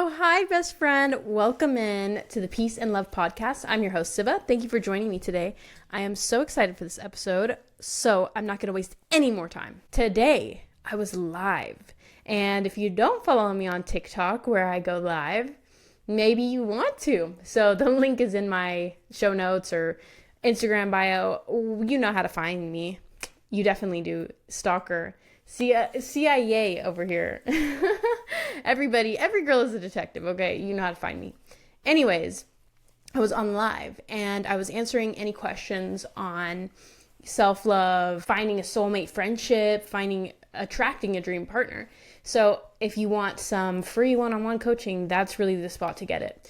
Oh, hi, best friend. Welcome in to the Peace and Love podcast. I'm your host, Siva. Thank you for joining me today. I am so excited for this episode, so I'm not going to waste any more time. Today, I was live, and if you don't follow me on TikTok where I go live, maybe you want to. So the link is in my show notes or Instagram bio. You know how to find me. You definitely do, stalker. CIA over here. Everybody, every girl is a detective, okay? You know how to find me. Anyways, I was on live and I was answering any questions on self-love, finding a soulmate friendship, attracting a dream partner. So if you want some free one-on-one coaching, that's really the spot to get it.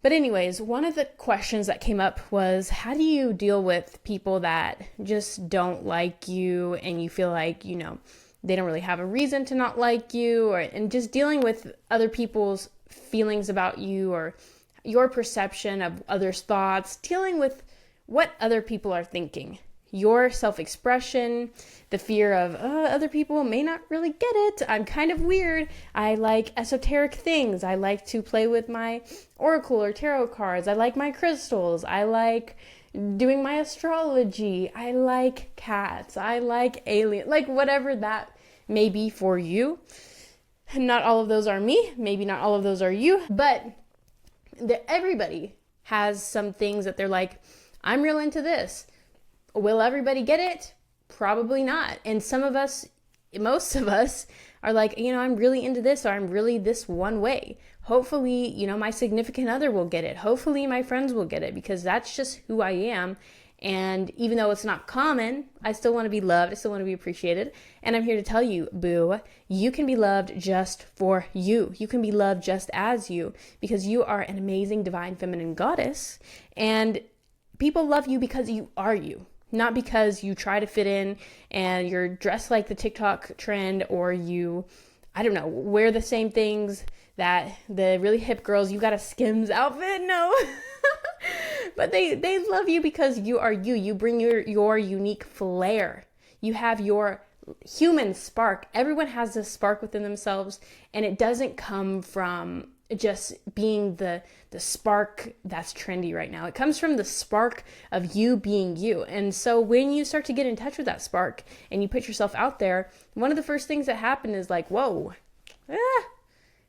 But anyways, one of the questions that came up was, how do you deal with people that just don't like you and you feel like, they don't really have a reason to not like you, and just dealing with other people's feelings about you or your perception of others' thoughts, dealing with what other people are thinking, your self-expression, the fear of other people may not really get it. I'm kind of weird. I like esoteric things. I like to play with my oracle or tarot cards. I like my crystals. I like doing my astrology. I like cats. I like aliens. Like whatever that may be for you. Not all of those are me. Maybe not all of those are you. But everybody has some things that they're like, I'm real into this. Will everybody get it? Probably not. And most of us are like, I'm really into this, or I'm really this one way. Hopefully, my significant other will get it. Hopefully my friends will get it, because that's just who I am. And even though it's not common, I still want to be loved. I still want to be appreciated. And I'm here to tell you, boo, you can be loved just for you. You can be loved just as you, because you are an amazing divine feminine goddess. And people love you because you are you. Not because you try to fit in and you're dressed like the TikTok trend, or you, wear the same things that the really hip girls, you got a Skims outfit. No. But they love you because you are you. You bring your unique flair. You have your human spark. Everyone has this spark within themselves, and it doesn't come from just being the spark that's trendy right now. It comes from the spark of you being you. And so when you start to get in touch with that spark and you put yourself out there, one of the first things that happen is like, whoa,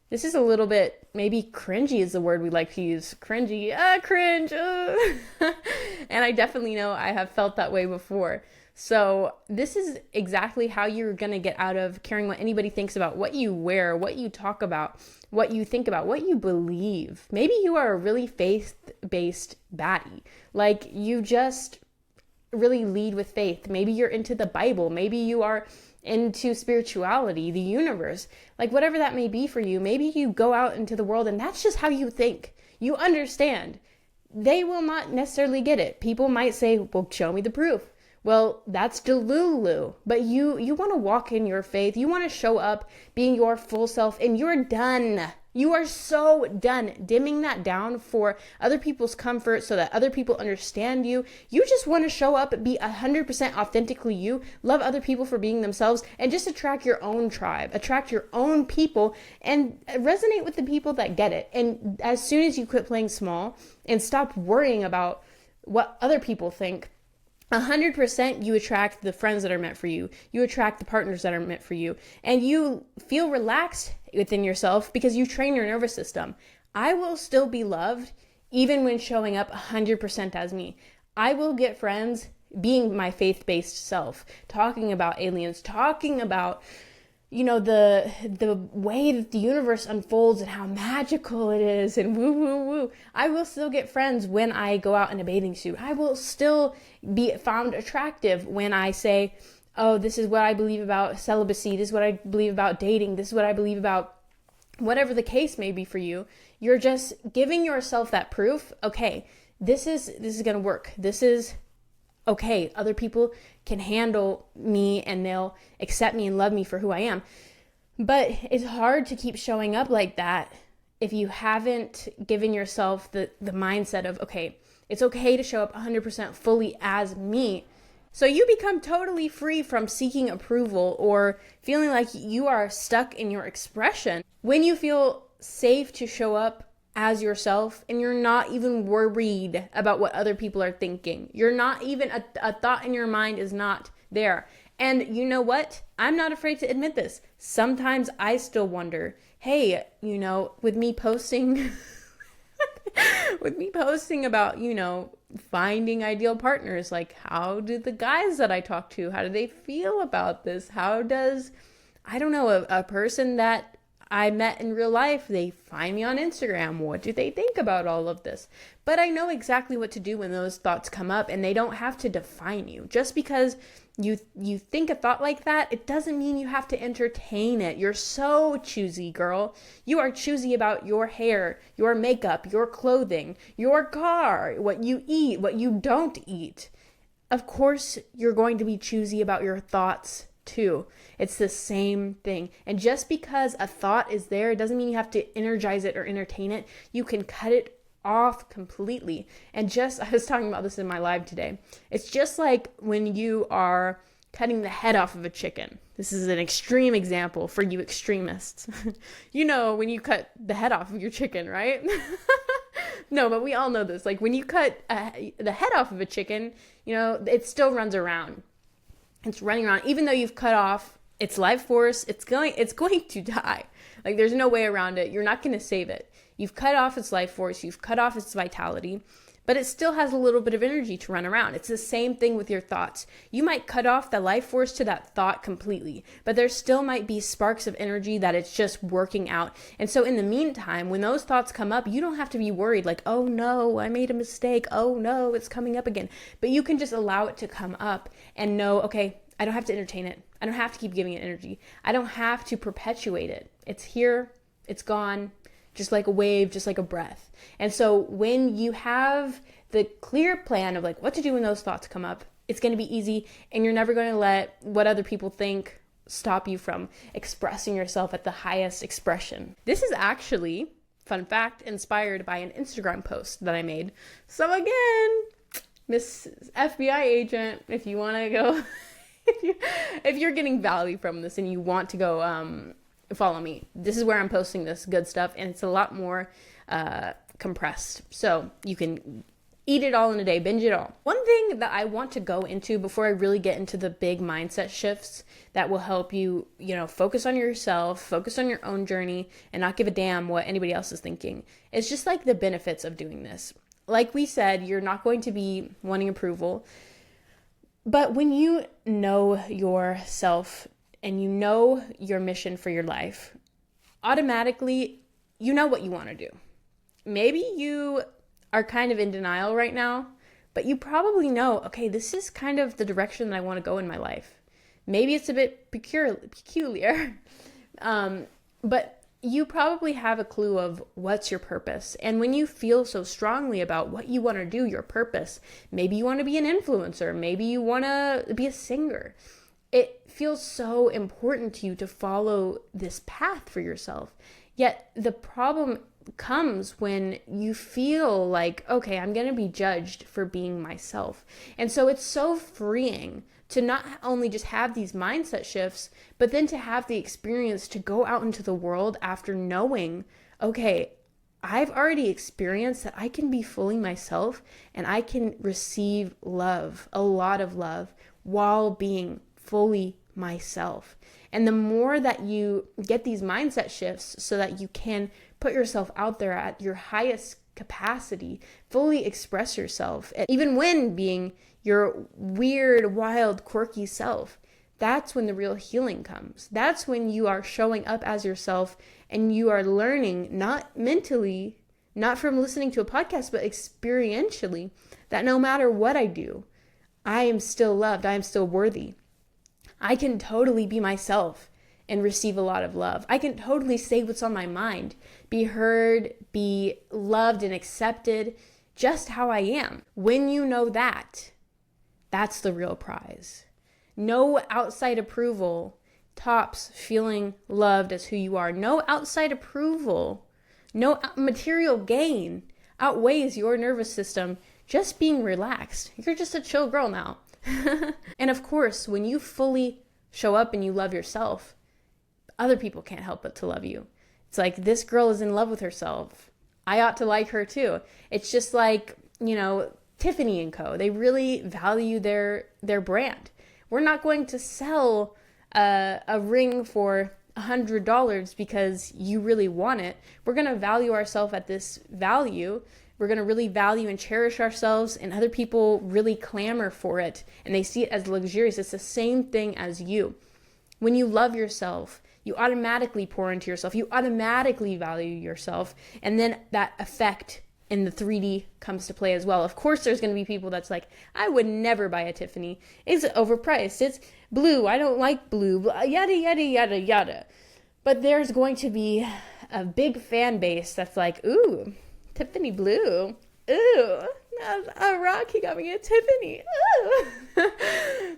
this is a little bit, maybe cringy is the word we like to use. Cringy, cringe. And I definitely know I have felt that way before. So this is exactly how you're going to get out of caring what anybody thinks about what you wear, what you talk about, what you think about, what you believe. Maybe you are a really faith-based baddie. Like you just really lead with faith. Maybe you're into the Bible. Maybe you are into spirituality, the universe, like whatever that may be for you. Maybe you go out into the world and that's just how you think. You understand. They will not necessarily get it. People might say, well, show me the proof. Well, that's delulu. But you want to walk in your faith. You want to show up being your full self, and you're done. You are so done dimming that down for other people's comfort so that other people understand you. You just want to show up and be 100% authentically you, love other people for being themselves, and just attract your own tribe, attract your own people, and resonate with the people that get it. And as soon as you quit playing small and stop worrying about what other people think, 100% you attract the friends that are meant for you. You attract the partners that are meant for you. And you feel relaxed within yourself because you train your nervous system. I will still be loved even when showing up 100% as me. I will get friends being my faith-based self, talking about aliens, talking about the way that the universe unfolds and how magical it is and woo, woo, woo. I will still get friends when I go out in a bathing suit. I will still be found attractive when I say, oh, this is what I believe about celibacy. This is what I believe about dating. This is what I believe about whatever the case may be for you. You're just giving yourself that proof. Okay, this is going to work. This is okay, other people can handle me and they'll accept me and love me for who I am. But it's hard to keep showing up like that if you haven't given yourself the mindset of, okay, it's okay to show up 100% fully as me. So you become totally free from seeking approval or feeling like you are stuck in your expression. When you feel safe to show up as yourself, and you're not even worried about what other people are thinking. You're not even, a thought in your mind is not there. And you know what? I'm not afraid to admit this. Sometimes I still wonder, hey, with me posting about, finding ideal partners, like, how do the guys that I talk to, how do they feel about this? How does, I don't know, a person that I met in real life, they find me on Instagram, what do they think about all of this? But I know exactly what to do when those thoughts come up, and they don't have to define you. Just because you think a thought like that, it doesn't mean you have to entertain it. You're so choosy, girl. You are choosy about your hair, your makeup, your clothing, your car, what you eat, what you don't eat. Of course, you're going to be choosy about your thoughts too. It's the same thing. And just because a thought is there, it doesn't mean you have to energize it or entertain it. You can cut it off completely. And I was talking about this in my live today. It's just like when you are cutting the head off of a chicken. This is an extreme example for you extremists. When you cut the head off of your chicken, right? No, but we all know this. Like when you cut the head off of a chicken, it still runs around. It's running around, even though you've cut off its life force, it's going to die. Like there's no way around it. You're not going to save it. You've cut off its life force, you've cut off its vitality, but it still has a little bit of energy to run around. It's the same thing with your thoughts. You might cut off the life force to that thought completely, but there still might be sparks of energy that it's just working out. And so in the meantime, when those thoughts come up, you don't have to be worried like, oh no, I made a mistake. Oh no, it's coming up again. But you can just allow it to come up and know, okay, I don't have to entertain it. I don't have to keep giving it energy. I don't have to perpetuate it. It's here, it's gone, just like a wave, just like a breath. And so when you have the clear plan of like what to do when those thoughts come up, it's going to be easy, and you're never going to let what other people think stop you from expressing yourself at the highest expression. This is actually, fun fact, inspired by an Instagram post that I made. So again, Miss FBI agent, if you want to go, if you're getting value from this and you want to go follow me, this is where I'm posting this good stuff, and it's a lot more compressed. So you can eat it all in a day, binge it all. One thing that I want to go into before I really get into the big mindset shifts that will help you, focus on yourself, focus on your own journey, and not give a damn what anybody else is thinking, is just like the benefits of doing this. Like we said, you're not going to be wanting approval. But when you know yourself and you know your mission for your life, automatically you know what you want to do. Maybe you are kind of in denial right now, but you probably know, okay, this is kind of the direction that I want to go in my life. Maybe it's a bit peculiar, but you probably have a clue of what's your purpose. And when you feel so strongly about what you want to do, your purpose, maybe you want to be an influencer, maybe you want to be a singer, it feels so important to you to follow this path for yourself. Yet the problem comes when you feel like, okay, I'm going to be judged for being myself. And so it's so freeing to not only just have these mindset shifts, but then to have the experience to go out into the world after knowing, okay, I've already experienced that I can be fully myself and I can receive love, a lot of love, while being fully myself. And the more that you get these mindset shifts so that you can put yourself out there at your highest capacity, fully express yourself, even when being your weird, wild, quirky self, that's when the real healing comes. That's when you are showing up as yourself and you are learning, not mentally, not from listening to a podcast, but experientially, that no matter what I do, I am still loved, I am still worthy. I can totally be myself and receive a lot of love. I can totally say what's on my mind, be heard, be loved and accepted just how I am. When you know that, that's the real prize. No outside approval tops feeling loved as who you are. No outside approval, no material gain outweighs your nervous system just being relaxed. You're just a chill girl now. And of course, when you fully show up and you love yourself, other people can't help but to love you. It's like, this girl is in love with herself. I ought to like her too. It's just like, Tiffany and Co. They really value their brand. We're not going to sell a ring for $100 because you really want it. We're going to value ourselves at this value. We're going to really value and cherish ourselves, and other people really clamor for it and they see it as luxurious. It's the same thing as you. When you love yourself, you automatically pour into yourself. You automatically value yourself. And then that effect in the 3D comes to play as well. Of course, there's going to be people that's like, I would never buy a Tiffany. It's overpriced. It's blue. I don't like blue. Yada, yada, yada, yada. But there's going to be a big fan base that's like, ooh, Tiffany blue. Ooh, Rocky got me a Tiffany. Ooh.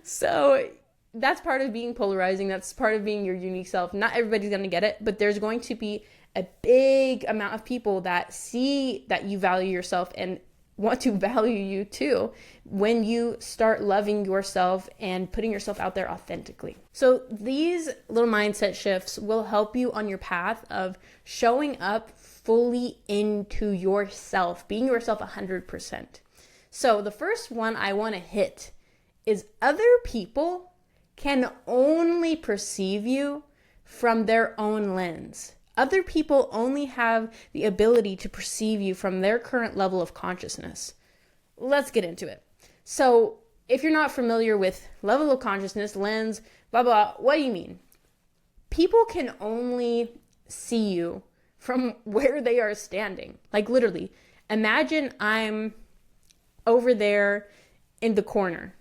So that's part of being polarizing. That's part of being your unique self. Not everybody's going to get it, but there's going to be a big amount of people that see that you value yourself and want to value you too when you start loving yourself and putting yourself out there authentically. So these little mindset shifts will help you on your path of showing up fully into yourself, being yourself 100%. So the first one I want to hit is other people can only perceive you from their own lens. Other people only have the ability to perceive you from their current level of consciousness. Let's get into it. So if you're not familiar with level of consciousness, lens, blah, blah, what do you mean? People can only see you from where they are standing. Like literally, imagine I'm over there in the corner.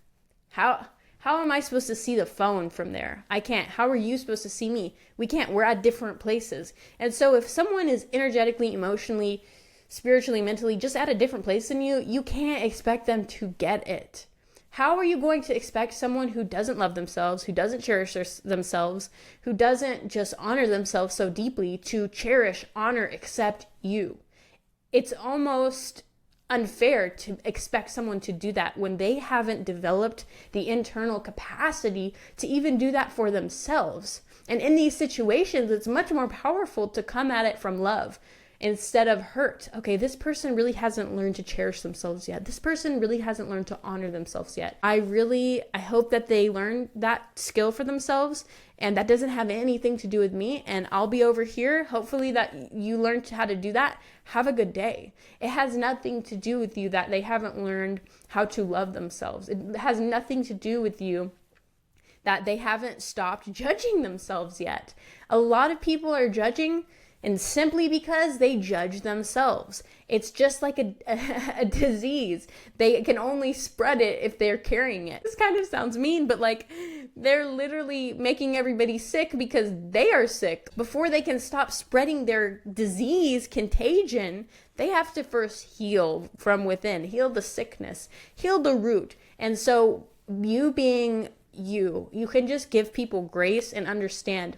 How am I supposed to see the phone from there? I can't. How are you supposed to see me? We can't. We're at different places. And so if someone is energetically, emotionally, spiritually, mentally just at a different place than you, you can't expect them to get it. How are you going to expect someone who doesn't love themselves, who doesn't cherish themselves, who doesn't just honor themselves so deeply to cherish, honor, accept you? It's almost unfair to expect someone to do that when they haven't developed the internal capacity to even do that for themselves. And in these situations, it's much more powerful to come at it from love instead of hurt. Okay, this person really hasn't learned to cherish themselves yet. This person really hasn't learned to honor themselves yet. I hope that they learn that skill for themselves, and that doesn't have anything to do with me, and I'll be over here. Hopefully that you learned how to do that. Have a good day. It has nothing to do with you that they haven't learned how to love themselves. It has nothing to do with you that they haven't stopped judging themselves yet. A lot of people are judging, and simply because they judge themselves. It's just like a disease. They can only spread it if they're carrying it. This kind of sounds mean, but like they're literally making everybody sick because they are sick. Before they can stop spreading their disease contagion, they have to first heal from within, heal the sickness, heal the root. And so you being you can just give people grace and understand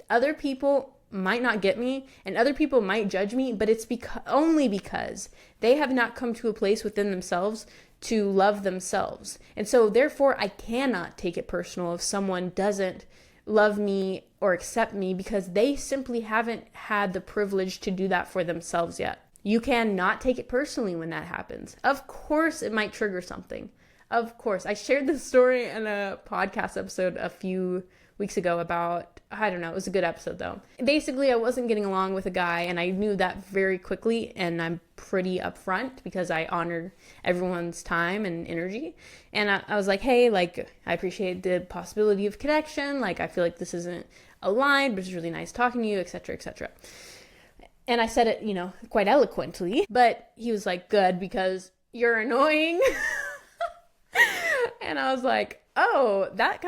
other people might not get me and other people might judge me, but it's only because they have not come to a place within themselves to love themselves. And so therefore I cannot take it personal if someone doesn't love me or accept me because they simply haven't had the privilege to do that for themselves yet. You cannot take it personally when that happens. Of course it might trigger something. Of course. I shared this story in a podcast episode a few weeks ago about, I don't know, it was a good episode though. Basically, I wasn't getting along with a guy and I knew that very quickly, and I'm pretty upfront because I honor everyone's time and energy. And I was like, hey, like, I appreciate the possibility of connection. Like, I feel like this isn't aligned, but it's really nice talking to you, etc., etc. And I said it, quite eloquently, but he was like, good, because you're annoying. And I was like, oh, that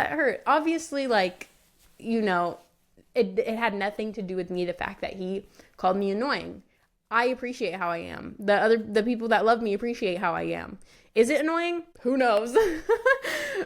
hurt. Obviously, like, it had nothing to do with me, the fact that he called me annoying. I appreciate how I am. The people that love me appreciate how I am. Is it annoying? Who knows?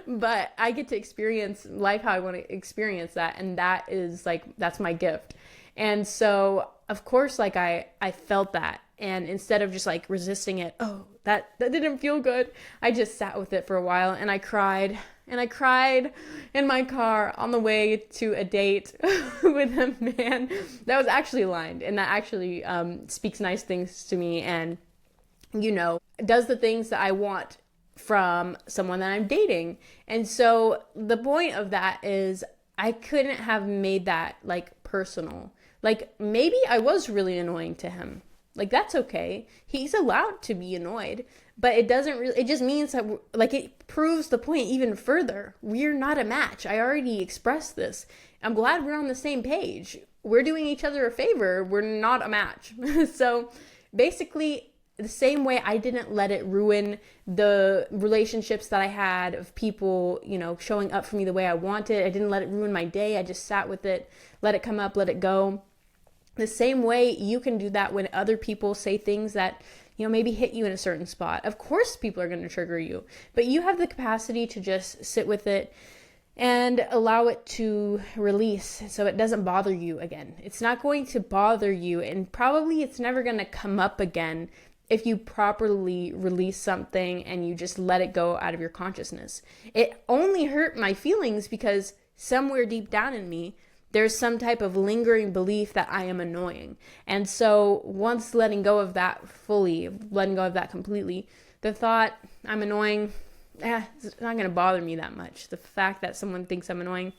But I get to experience life how I want to experience that. And that's my gift. And so, of course, like I felt that. And instead of just like resisting it, oh, that didn't feel good. I just sat with it for a while, and I cried. And I cried in my car on the way to a date with a man that was actually aligned, and that actually speaks nice things to me, and, does the things that I want from someone that I'm dating. And so the point of that is I couldn't have made that like personal. Like, maybe I was really annoying to him. Like, that's okay. He's allowed to be annoyed, but it just means that, like, it proves the point even further. We're not a match. I already expressed this. I'm glad we're on the same page. We're doing each other a favor. We're not a match. So basically, the same way I didn't let it ruin the relationships that I had of people, showing up for me the way I wanted. I didn't let it ruin my day. I just sat with it, let it come up, let it go. The same way you can do that when other people say things that, maybe hit you in a certain spot. Of course, people are going to trigger you, but you have the capacity to just sit with it and allow it to release so it doesn't bother you again. It's not going to bother you, and probably it's never going to come up again if you properly release something and you just let it go out of your consciousness. It only hurt my feelings because somewhere deep down in me, there's some type of lingering belief that I am annoying. And so once letting go of that completely, the thought I'm annoying, it's not going to bother me that much. The fact that someone thinks I'm annoying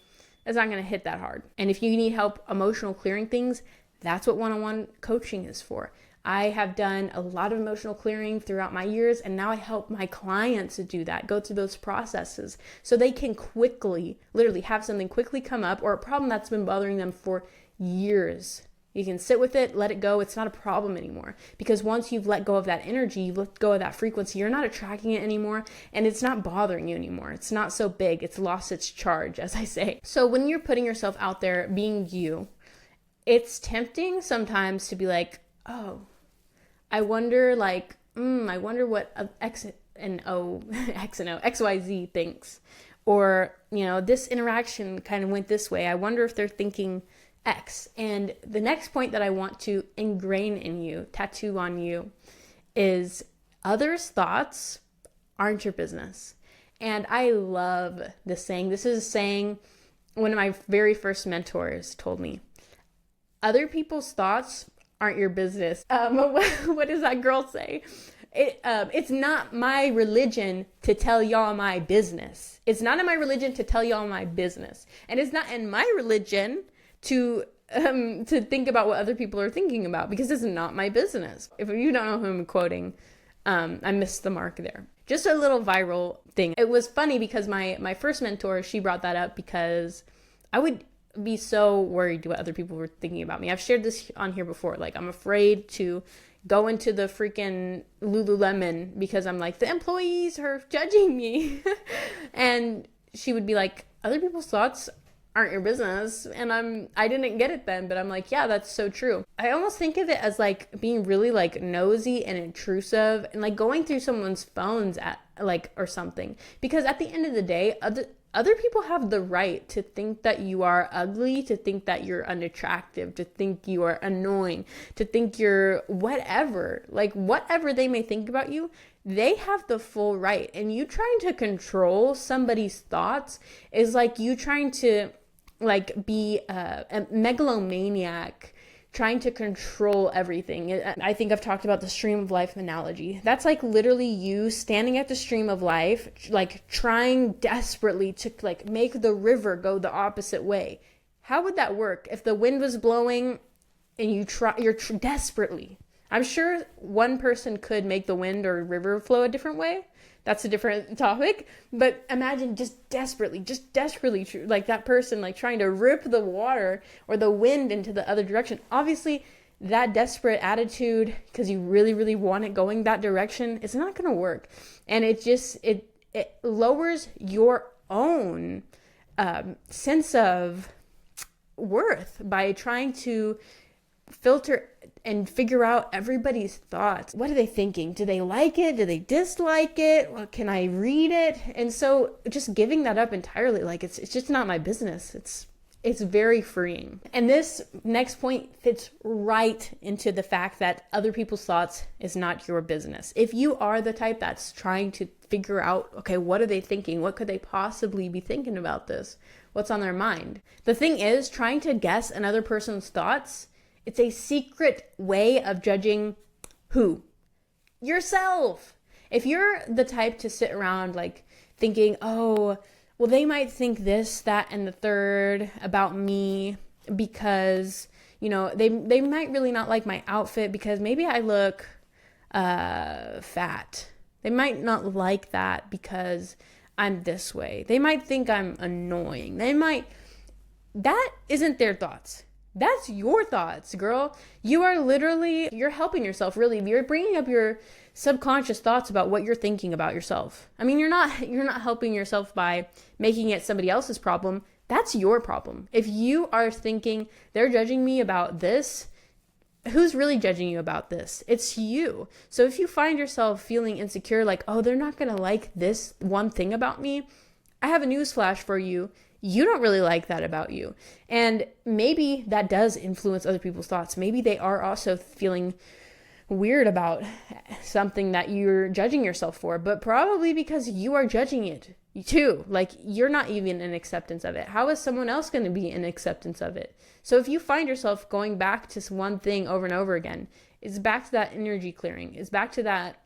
is not going to hit that hard. And if you need help emotional clearing things, that's what one-on-one coaching is for. I have done a lot of emotional clearing throughout my years, and now I help my clients to do that, go through those processes so they can quickly, literally have something quickly come up, or a problem that's been bothering them for years. You can sit with it, let it go. It's not a problem anymore, because once you've let go of that energy, you've let go of that frequency, you're not attracting it anymore, and it's not bothering you anymore. It's not so big. It's lost its charge, as I say. So when you're putting yourself out there being you, it's tempting sometimes to be like, oh, I wonder what XYZ thinks. Or, this interaction kind of went this way. I wonder if they're thinking X. And the next point that I want to ingrain in you, tattoo on you, is others' thoughts aren't your business. And I love this saying. This is a saying one of my very first mentors told me. Other people's thoughts aren't your business. What does that girl say? It's not my religion to tell y'all my business. It's not in my religion to tell y'all my business. And it's not in my religion to think about what other people are thinking about, because it's not my business. If you don't know who I'm quoting, I missed the mark there. Just a little viral thing. It was funny because my first mentor, she brought that up because I would be so worried what other people were thinking about me. I've shared this on here before. Like, I'm afraid to go into the freaking Lululemon because I'm like, the employees are judging me. And she would be like, other people's thoughts aren't your business. And I didn't get it then, but I'm like, yeah, that's so true. I almost think of it as like being really like nosy and intrusive and like going through someone's phones or something. Because at the end of the day, other people have the right to think that you are ugly, to think that you're unattractive, to think you are annoying, to think you're whatever. Like, whatever they may think about you, they have the full right. And you trying to control somebody's thoughts is like you trying to like be a megalomaniac, trying to control everything. I think I've talked about the stream of life analogy. That's like literally you standing at the stream of life, like trying desperately to like make the river go the opposite way. How would that work if the wind was blowing and you're desperately? I'm sure one person could make the wind or river flow a different way. That's a different topic. But imagine just desperately, like that person like trying to rip the water or the wind into the other direction. Obviously, that desperate attitude, because you really, really want it going that direction, it's not going to work. And it lowers your own sense of worth by trying to filter and figure out everybody's thoughts. What are they thinking? Do they like it? Do they dislike it? Well, can I read it? And so just giving that up entirely, like it's just not my business. It's very freeing. And this next point fits right into the fact that other people's thoughts is not your business. If you are the type that's trying to figure out, okay, what are they thinking? What could they possibly be thinking about this? What's on their mind? The thing is, trying to guess another person's thoughts, it's a secret way of judging who? Yourself. If you're the type to sit around like thinking, oh, well, they might think this, that, and the third about me because, they might really not like my outfit because maybe I look fat. They might not like that because I'm this way. They might think I'm annoying. That isn't their thoughts. That's your thoughts, girl. You're helping yourself, really. You're bringing up your subconscious thoughts about what you're thinking about yourself. I mean, you're not helping yourself by making it somebody else's problem. That's your problem. If you are thinking they're judging me about this, who's really judging you about this? It's you. So if you find yourself feeling insecure, like, oh, they're not going to like this one thing about me, I have a news flash for you. You don't really like that about you. And maybe that does influence other people's thoughts. Maybe they are also feeling weird about something that you're judging yourself for, but probably because you are judging it too. Like, you're not even in acceptance of it. How is someone else going to be in acceptance of it? So if you find yourself going back to one thing over and over again, it's back to that energy clearing. It's back to that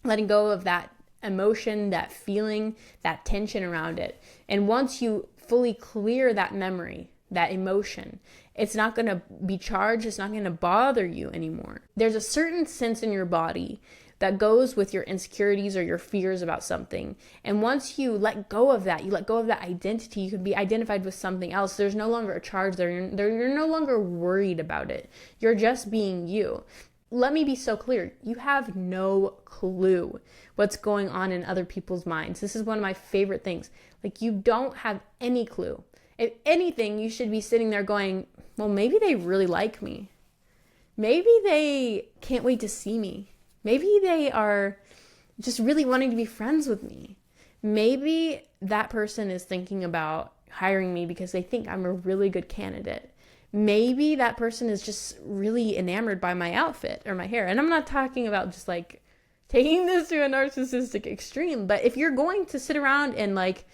letting go of that emotion, that feeling, that tension around it. And once you fully clear that memory, that emotion, it's not going to be charged. It's not going to bother you anymore. There's a certain sense in your body that goes with your insecurities or your fears about something. And once you let go of that, you let go of that identity, you can be identified with something else. There's no longer a charge there. You're no longer worried about it. You're just being you. Let me be so clear. You have no clue what's going on in other people's minds. This is one of my favorite things. Like, you don't have any clue. If anything, you should be sitting there going, well, maybe they really like me. Maybe they can't wait to see me. Maybe they are just really wanting to be friends with me. Maybe that person is thinking about hiring me because they think I'm a really good candidate. Maybe that person is just really enamored by my outfit or my hair. And I'm not talking about just like taking this to a narcissistic extreme, but if you're going to sit around and like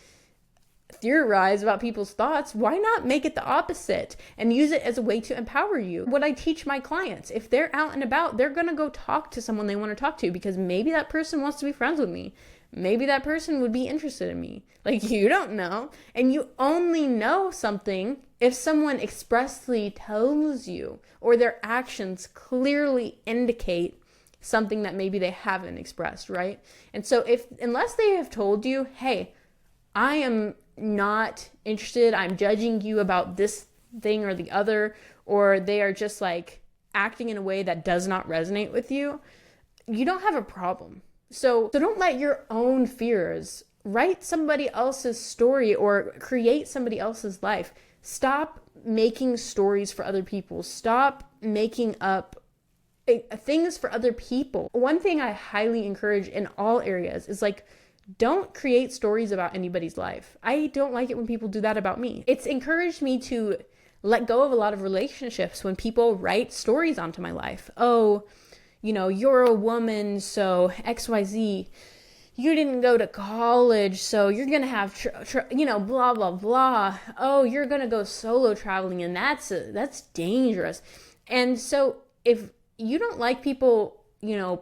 theorize about people's thoughts, why not make it the opposite and use it as a way to empower you? What I teach my clients, if they're out and about, they're going to go talk to someone they want to talk to because maybe that person wants to be friends with me. Maybe that person would be interested in me. Like, you don't know. And you only know something if someone expressly tells you or their actions clearly indicate something that maybe they haven't expressed, right? And so unless they have told you, hey, I am not interested, I'm judging you about this thing or the other, or they are just like acting in a way that does not resonate with you, you don't have a problem. So don't let your own fears write somebody else's story or create somebody else's life. Stop making stories for other people. Stop making up things for other people. One thing I highly encourage in all areas is like, don't create stories about anybody's life. I don't like it when people do that about me. It's encouraged me to let go of a lot of relationships when people write stories onto my life. Oh, you're a woman, so XYZ. You didn't go to college, so you're going to have, blah, blah, blah. Oh, you're going to go solo traveling, and that's dangerous. And so if you don't like people,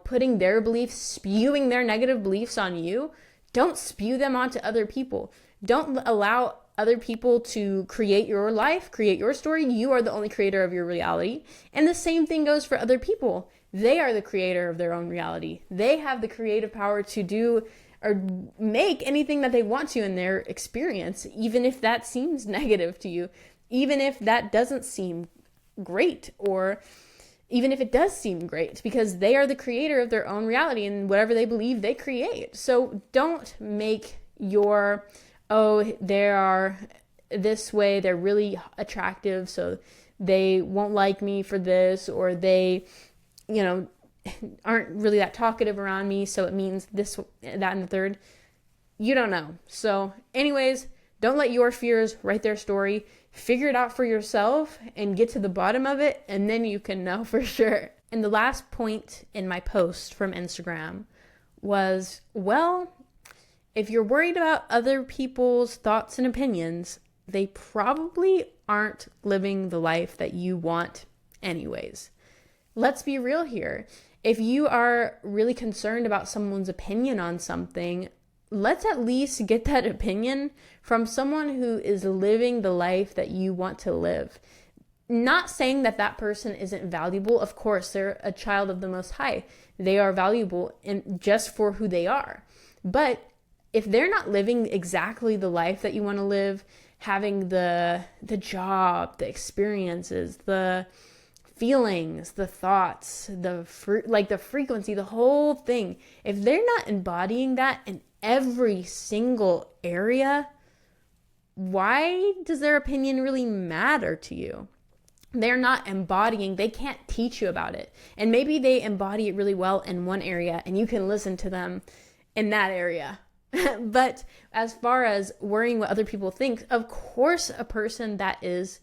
putting their beliefs, spewing their negative beliefs on you, don't spew them onto other people. Don't allow other people to create your life, create your story. You are the only creator of your reality. And the same thing goes for other people. They are the creator of their own reality. They have the creative power to do or make anything that they want to in their experience, even if that seems negative to you, even if that doesn't seem great, or even if it does seem great, because they are the creator of their own reality, and whatever they believe, they create. So don't make they are this way, they're really attractive, so they won't like me for this, or they, aren't really that talkative around me, so it means this, that, and the third. You don't know. So anyways, Don't let your fears write their story. Figure it out for yourself and get to the bottom of it, and then you can know for sure. And the last point in my post from Instagram was, well, if you're worried about other people's thoughts and opinions, they probably aren't living the life that you want anyways. Let's be real here. If you are really concerned about someone's opinion on something, let's at least get that opinion from someone who is living the life that you want to live. Not saying that that person isn't valuable. Of course, they're a child of the Most High. They are valuable just for who they are. But if they're not living exactly the life that you want to live, having the job, the experiences, the feelings, the thoughts, the frequency, the whole thing, if they're not embodying that in every single area, why does their opinion really matter to you? They're not embodying, they can't teach you about it. And maybe they embody it really well in one area and you can listen to them in that area. But as far as worrying what other people think, of course, a person that is,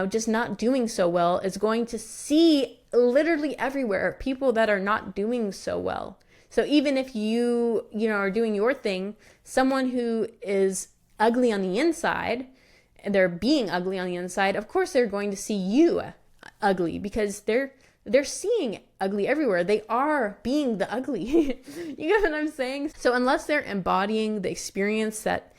just not doing so well is going to see literally everywhere people that are not doing so well. So even if you are doing your thing, someone who is ugly on the inside, and they're being ugly on the inside, of course they're going to see you ugly because they're seeing ugly everywhere. They are being the ugly. You get what I'm saying? So unless they're embodying the experience that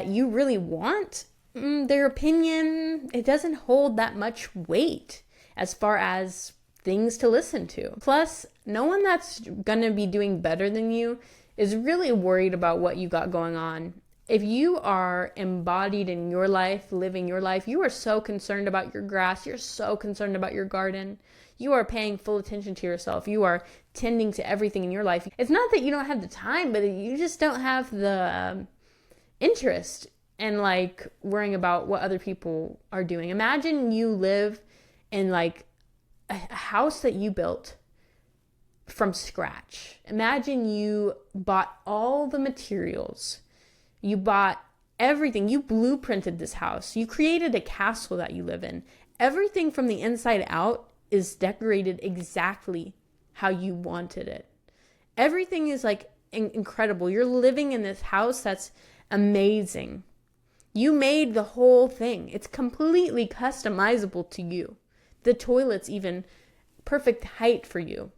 you really want, their opinion, it doesn't hold that much weight as far as things to listen to. Plus, no one that's going to be doing better than you is really worried about what you got going on. If you are embodied in your life, living your life, you are so concerned about your grass, you're so concerned about your garden, you are paying full attention to yourself, you are tending to everything in your life. It's not that you don't have the time, but you just don't have the interest in worrying about what other people are doing. Imagine you live in a house that you built from scratch. Imagine you bought all the materials. You bought everything. You blueprinted this house. You created a castle that you live in. Everything from the inside out is decorated exactly how you wanted it. Everything is incredible. You're living in this house that's amazing. You made the whole thing. It's completely customizable to you. The toilet's even perfect height for you.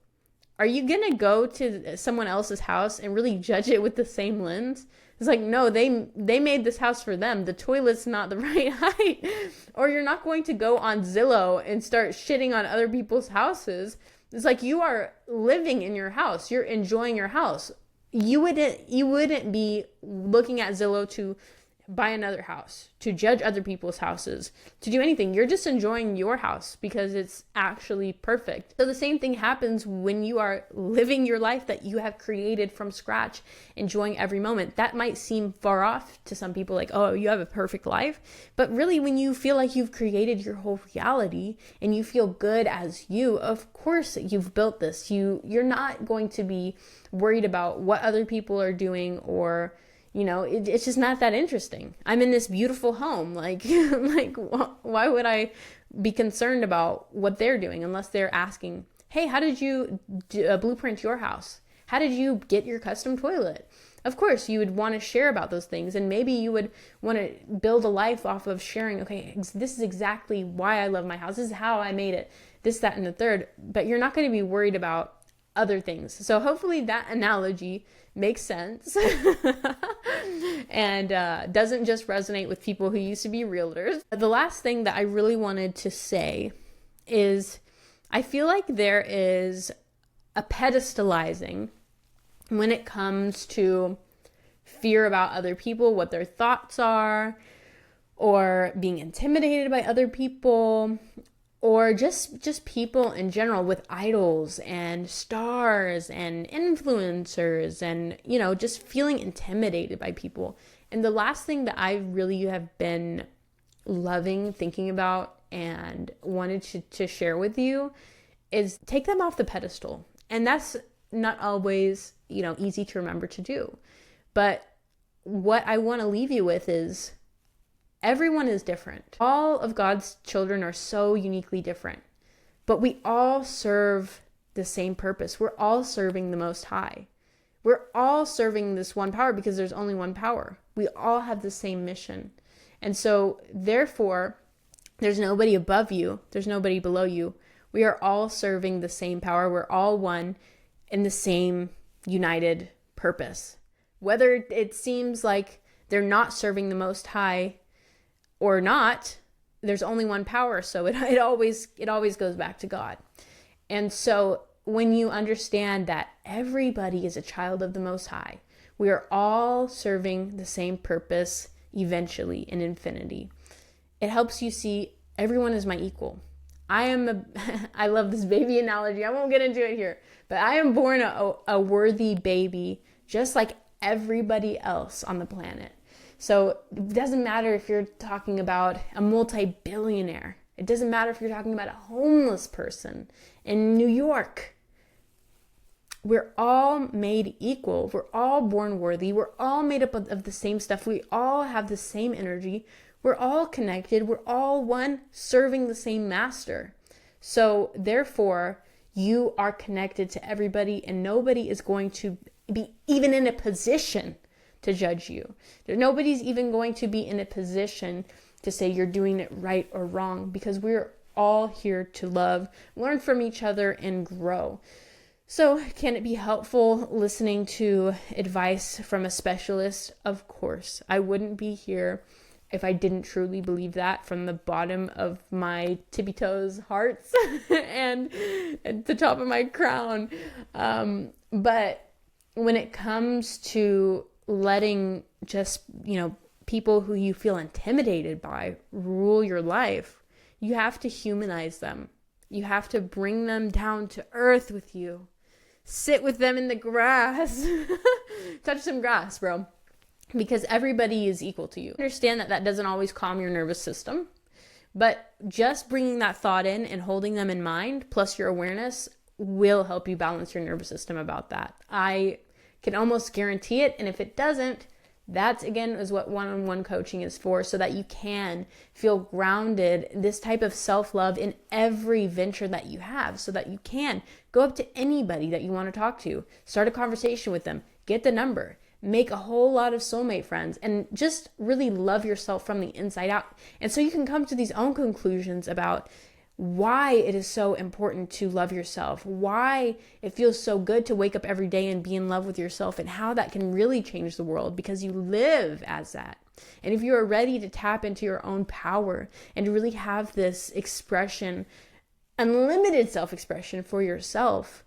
Are you going to go to someone else's house and really judge it with the same lens? It's no, they made this house for them. The toilet's not the right height. Or you're not going to go on Zillow and start shitting on other people's houses. It's you are living in your house. You're enjoying your house. You wouldn't be looking at Zillow to buy another house, to judge other people's houses, to do anything. You're just enjoying your house because it's actually perfect. So the same thing happens when you are living your life that you have created from scratch, enjoying every moment. That might seem far off to some people, oh, you have a perfect life. But really, when you feel like you've created your whole reality and you feel good as you, of course you've built this. You're not going to be worried about what other people are doing or it's just not that interesting. I'm in this beautiful home. Why would I be concerned about what they're doing unless they're asking, hey, how did you blueprint your house? How did you get your custom toilet? Of course, you would want to share about those things. And maybe you would want to build a life off of sharing, okay, this is exactly why I love my house. This is how I made it. This, that, and the third. But you're not going to be worried about other things. So hopefully that analogy makes sense and doesn't just resonate with people who used to be realtors. The last thing that I really wanted to say is I feel like there is a pedestalizing when it comes to fear about other people, what their thoughts are, or being intimidated by other people, or just people in general with idols and stars and influencers and, just feeling intimidated by people. And the last thing that I really have been loving thinking about and wanted to share with you is take them off the pedestal. And that's not always, easy to remember to do. But what I want to leave you with is everyone is different. All of God's children are so uniquely different, but we all serve the same purpose. We're all serving the Most High. We're all serving this one power because there's only one power. We all have the same mission. And so therefore, there's nobody above you. There's nobody below you. We are all serving the same power. We're all one in the same united purpose. Whether it seems like they're not serving the Most High or not, there's only one power. So it always goes back to God. And so when you understand that everybody is a child of the Most High, we are all serving the same purpose eventually in infinity. It helps you see everyone is my equal. I love this baby analogy. I won't get into it here, but I am born a worthy baby, just like everybody else on the planet. So it doesn't matter if you're talking about a multi-billionaire. It doesn't matter if you're talking about a homeless person in New York. We're all made equal. We're all born worthy. We're all made up of the same stuff. We all have the same energy. We're all connected. We're all one, serving the same master. So therefore, you are connected to everybody, and nobody is going to be even in a position to judge you. Nobody's even going to be in a position to say you're doing it right or wrong, because we're all here to love, learn from each other, and grow. So can it be helpful listening to advice from a specialist? Of course. I wouldn't be here if I didn't truly believe that from the bottom of my tippy toes hearts and at the top of my crown. But when it comes to letting just, people who you feel intimidated by rule your life, you have to humanize them. You have to bring them down to earth with you. Sit with them in the grass. Touch some grass, bro. Because everybody is equal to you. Understand that doesn't always calm your nervous system, but just bringing that thought in and holding them in mind, plus your awareness, will help you balance your nervous system about that. I can almost guarantee it. And if it doesn't, that's again is what one-on-one coaching is for, so that you can feel grounded, this type of self-love in every venture that you have, so that you can go up to anybody that you want to talk to, start a conversation with them, get the number, make a whole lot of soulmate friends, and just really love yourself from the inside out. And so you can come to these own conclusions about why it is so important to love yourself, why it feels so good to wake up every day and be in love with yourself, and how that can really change the world because you live as that. And if you are ready to tap into your own power and to really have this expression, unlimited self-expression for yourself,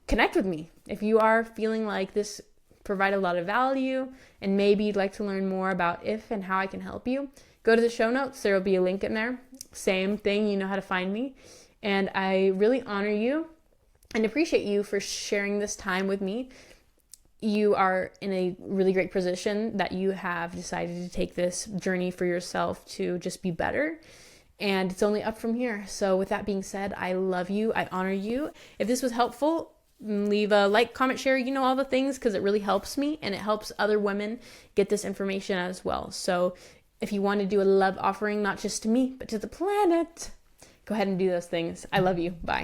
connect with me. If you are feeling like this provide a lot of value and maybe you'd like to learn more about if and how I can help you, go to the show notes. There will be a link in there. Same thing, you know how to find me. And I really honor you and appreciate you for sharing this time with me. You are in a really great position that you have decided to take this journey for yourself to just be better. And it's only up from here. So with that being said, I love you. I honor you. If this was helpful, leave a like, comment, share, all the things, because it really helps me and it helps other women get this information as well. So if you want to do a love offering, not just to me, but to the planet, go ahead and do those things. I love you. Bye.